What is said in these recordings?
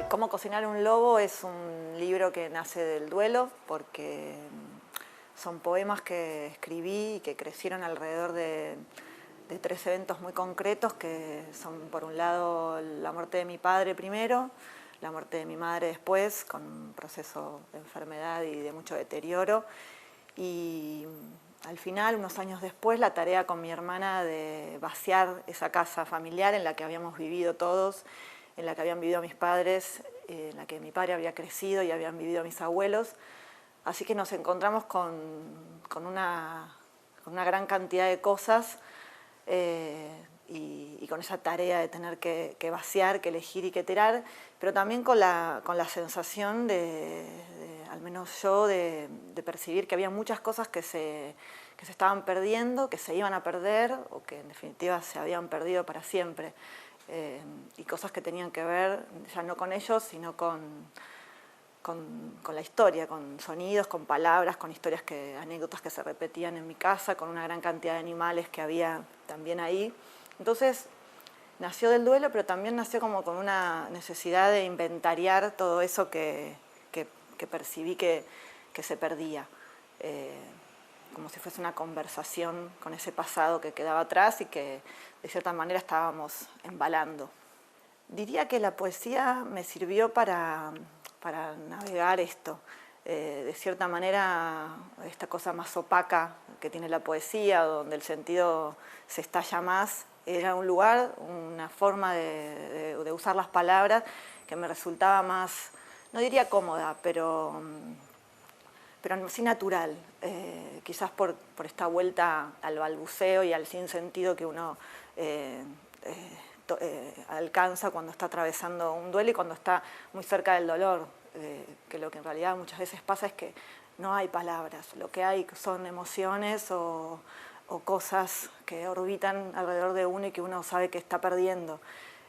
Cómo cocinar un lobo es un libro que nace del duelo porque son poemas que escribí y que crecieron alrededor de tres eventos muy concretos que son, por un lado, la muerte de mi padre primero, la muerte de mi madre después, con un proceso de enfermedad y de mucho deterioro, y al final, unos años después, la tarea con mi hermana de vaciar esa casa familiar en la que habíamos vivido todos, en la que habían vivido mis padres, en la que mi padre había crecido y habían vivido mis abuelos. Así que nos encontramos con una gran cantidad de cosas y con esa tarea de tener que vaciar, que elegir y que tirar, pero también con la sensación al menos yo, de percibir que había muchas cosas que se estaban perdiendo, que se iban a perder o que en definitiva se habían perdido para siempre. Y cosas que tenían que ver ya no con ellos, sino con la historia, con sonidos, con palabras, con historias, anécdotas que se repetían en mi casa, con una gran cantidad de animales que había también ahí. Entonces nació del duelo, pero también nació como con una necesidad de inventariar todo eso que percibí que se perdía, como si fuese una conversación con ese pasado que quedaba atrás y que de cierta manera estábamos embalando. Diría que la poesía me sirvió para navegar esto. De cierta manera, esta cosa más opaca que tiene la poesía, donde el sentido se estalla más, era un lugar, una forma de usar las palabras que me resultaba más, no diría cómoda, pero sí natural, quizás por esta vuelta al balbuceo y al sinsentido que uno alcanza cuando está atravesando un duelo y cuando está muy cerca del dolor, que lo que en realidad muchas veces pasa es que no hay palabras, lo que hay son emociones o cosas que orbitan alrededor de uno y que uno sabe que está perdiendo.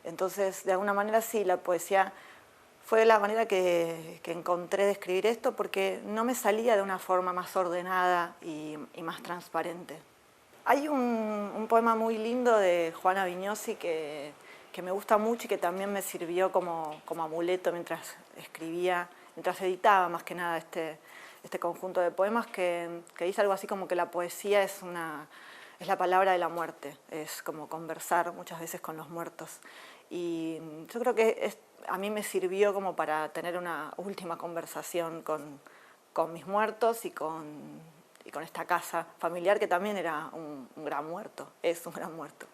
Entonces, de alguna manera sí, la poesía fue la manera que encontré de escribir esto, porque no me salía de una forma más ordenada y más transparente. Hay un poema muy lindo de Juana Viñosi que me gusta mucho y que también me sirvió como amuleto mientras escribía, mientras editaba más que nada este conjunto de poemas, que dice algo así como que la poesía es la palabra de la muerte, es como conversar muchas veces con los muertos. Y yo creo que a mí me sirvió como para tener una última conversación con mis muertos y con esta casa familiar que también era un gran muerto, es un gran muerto.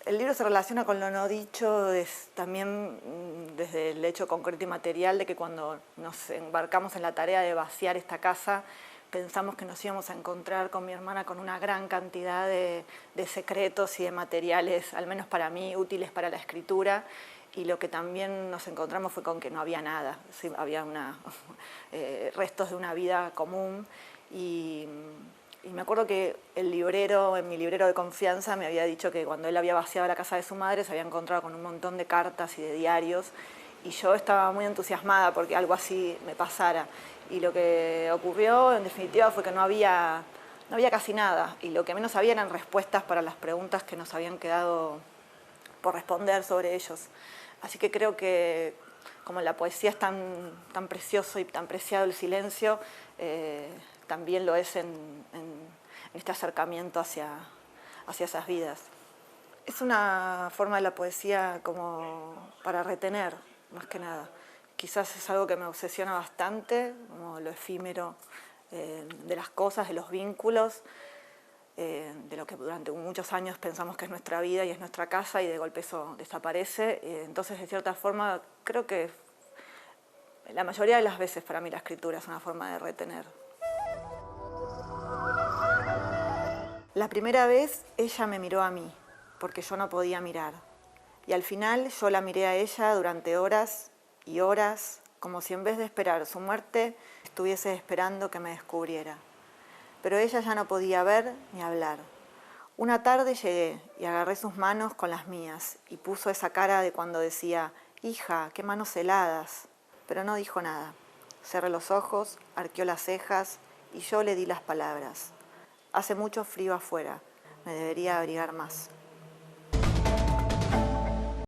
El libro se relaciona con lo no dicho también desde el hecho concreto y material de que cuando nos embarcamos en la tarea de vaciar esta casa, pensamos que nos íbamos a encontrar con mi hermana con una gran cantidad de secretos y de materiales, al menos para mí, útiles para la escritura, y lo que también nos encontramos fue con que no había nada, ¿sí? Había restos de una vida común. Y me acuerdo que el librero, en mi librero de confianza, me había dicho que cuando él había vaciado la casa de su madre se había encontrado con un montón de cartas y de diarios, y yo estaba muy entusiasmada porque algo así me pasara. Y lo que ocurrió, en definitiva, fue que no había casi nada, y lo que menos había eran respuestas para las preguntas que nos habían quedado por responder sobre ellos. Así que creo que, como la poesía es tan precioso y tan preciado el silencio, también lo es en este acercamiento hacia esas vidas. Es una forma de la poesía como para retener, más que nada. Quizás es algo que me obsesiona bastante, como lo efímero de las cosas, de los vínculos, de lo que durante muchos años pensamos que es nuestra vida y es nuestra casa, y de golpe eso desaparece. Entonces, de cierta forma, creo que la mayoría de las veces para mí la escritura es una forma de retener. La primera vez ella me miró a mí, porque yo no podía mirar. Y al final yo la miré a ella durante horas y horas, como si en vez de esperar su muerte, estuviese esperando que me descubriera. Pero ella ya no podía ver ni hablar. Una tarde llegué y agarré sus manos con las mías y puso esa cara de cuando decía: «Hija, qué manos heladas». Pero no dijo nada. Cerré los ojos, arqueó las cejas y yo le di las palabras: «Hace mucho frío afuera, me debería abrigar más».